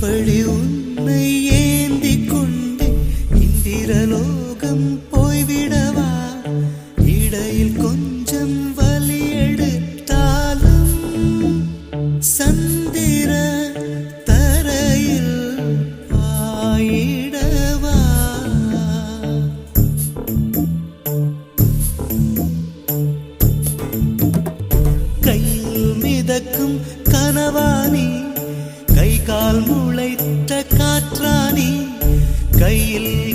இப்படி உன்னை ஏந்தி கொண்டு இந்திரலோகம் போய்விடவா? இடையில் கொஞ்சம் வலி எடுத்தாலும் சந்திர தரையில் ஆயிடவா? கையில் மிதக்கும் கனவானி, கை கால் முளைத்த காற்றானி, கையில்